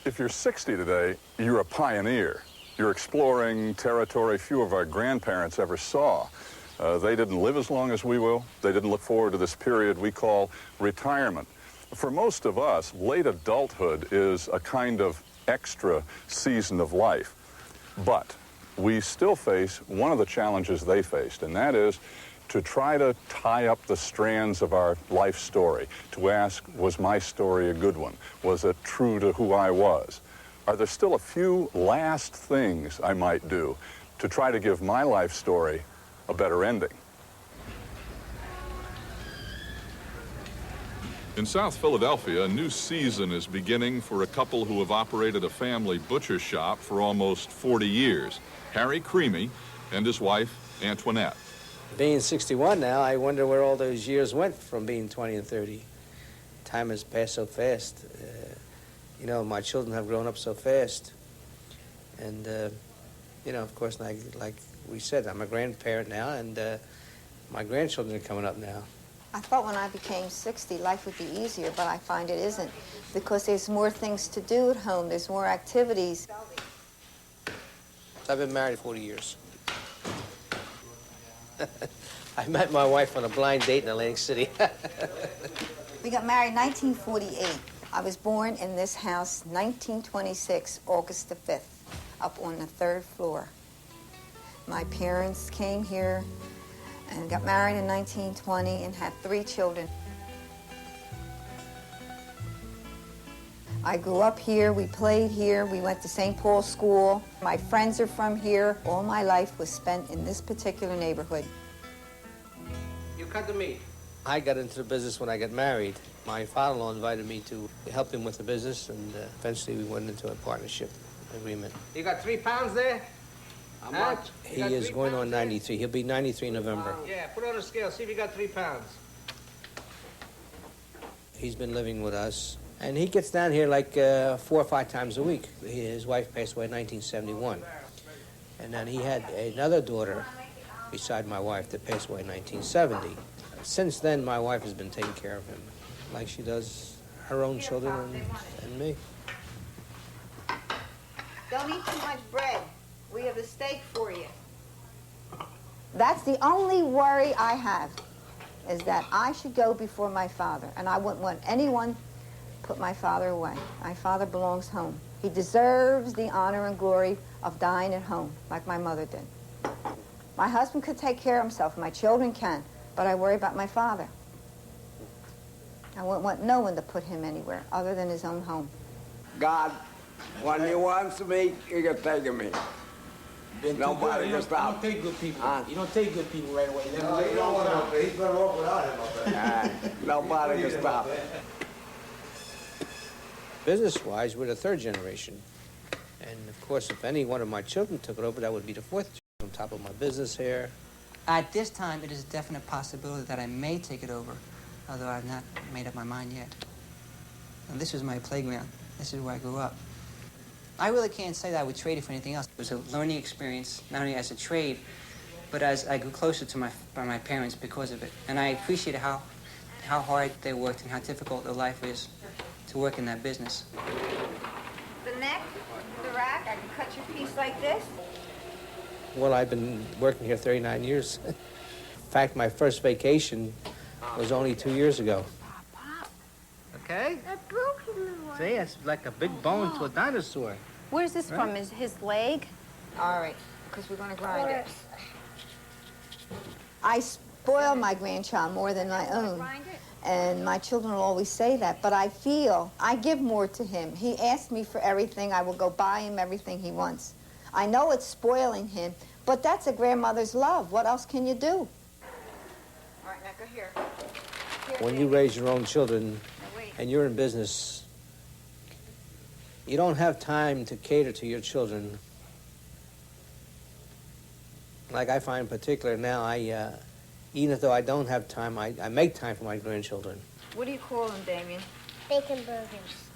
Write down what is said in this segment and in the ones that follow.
If you're 60 today, you're a pioneer. You're exploring territory few of our grandparents ever saw. They didn't live as long as we will. They didn't look forward to this period we call retirement. For most of us, late adulthood is a kind of extra season of life. But we still face one of the challenges they faced, and that is to try to tie up the strands of our life story, to ask, was my story a good one? Was it true to who I was? Are there still a few last things I might do to try to give my life story a better ending? In South Philadelphia, a new season is beginning for a couple who have operated a family butcher shop for almost 40 years, Harry Creamy and his wife, Antoinette. Being 61 now, I wonder where all those years went from being 20 and 30. Time has passed so fast. You know, my children have grown up so fast. And, you know, of course, like we said, I'm a grandparent now, and my grandchildren are coming up now. I thought when I became 60, life would be easier, but I find it isn't, because there's more things to do at home. There's more activities. I've been married 40 years. I met my wife on a blind date in Atlantic City. We got married in 1948. I was born in this house 1926, August the 5th, up on the 3rd floor. My parents came here and got married in 1920 and had 3 children. I grew up here, we played here, we went to St. Paul's School. My friends are from here. All my life was spent in this particular neighborhood. You cut the meat. I got into the business when I got married. My father-in-law invited me to help him with the business, and eventually we went into a partnership agreement. You got 3 pounds there? How much? He is going on 93. He'll be 93 in November. Yeah, put on a scale, see if you got 3 pounds. He's been living with us, and he gets down here like 4 or 5 times a week. His wife passed away in 1971. And then he had another daughter beside my wife that passed away in 1970. Since then, my wife has been taking care of him, like she does her own children and me. Don't eat too much bread. We have a steak for you. That's the only worry I have, is that I should go before my father, and I wouldn't want anyone to put my father away. My father belongs home. He deserves the honor and glory of dying at home, like my mother did. My husband could take care of himself, my children can, but I worry about my father. I wouldn't want no one to put him anywhere other than his own home. God, when he wants me, he can take me. Nobody can stop. You don't take good people. You don't take good people right away. No, you don't want to. He's better off without him up there. Nobody can stop it. Business-wise, we're the 3rd generation. And, of course, if any one of my children took it over, that would be the 4th on top of my business here. At this time, it is a definite possibility that I may take it over, although I've not made up my mind yet. And this was my playground. This is where I grew up. I really can't say that I would trade it for anything else. It was a learning experience, not only as a trade, but as I grew closer to my parents because of it. And I appreciated how hard they worked and how difficult their life is to work in that business. The neck, the rack, I can cut your piece like this. Well, I've been working here 39 years. In fact, my first vacation was only 2 years ago. Okay? See, it's like a big bone to a dinosaur. Where's this from? Is his leg? All right, because we're going to grind it. I spoil my grandchild more than I own. And my children will always say that, but I feel I give more to him. He asks me for everything. I will go buy him everything he wants. I know it's spoiling him, but that's a grandmother's love. What else can you do? All right, now go here. When you raise your own children and you're in business, you don't have time to cater to your children. Like I find in particular now, even though I don't have time, I make time for my grandchildren. What do you call them, Damien? Bacon burgers.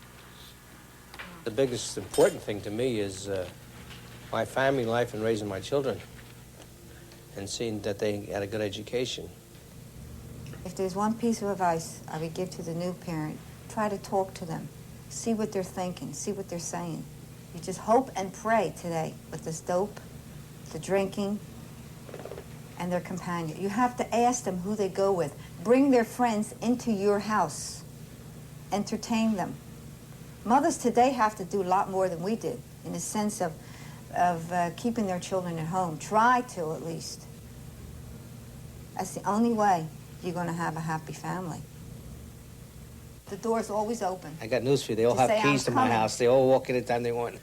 The biggest important thing to me is my family life and raising my children and seeing that they had a good education. If there's one piece of advice I would give to the new parent, try to talk to them. See what they're thinking. See what they're saying. You just hope and pray today with this dope, the drinking, and their companion. You have to ask them who they go with. Bring their friends into your house. Entertain them. Mothers today have to do a lot more than we did in the sense of keeping their children at home. Try to, at least. That's the only way you're going to have a happy family. The door's always open. I got news for you. They all Just have say, keys to "I'm my coming." house. They all walk in anytime they want.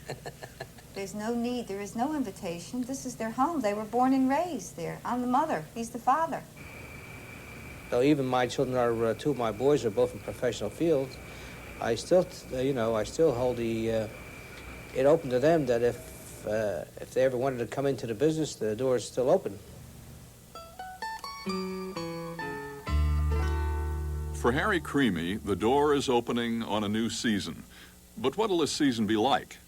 There's no need. There is no invitation. This is their home. They were born and raised there. I'm the mother. He's the father. So even my children are, two of my boys are both in professional fields. I still, I still hold it open to them that if they ever wanted to come into the business, the door is still open. For Harry Creamy, the door is opening on a new season. But what'll this season be like?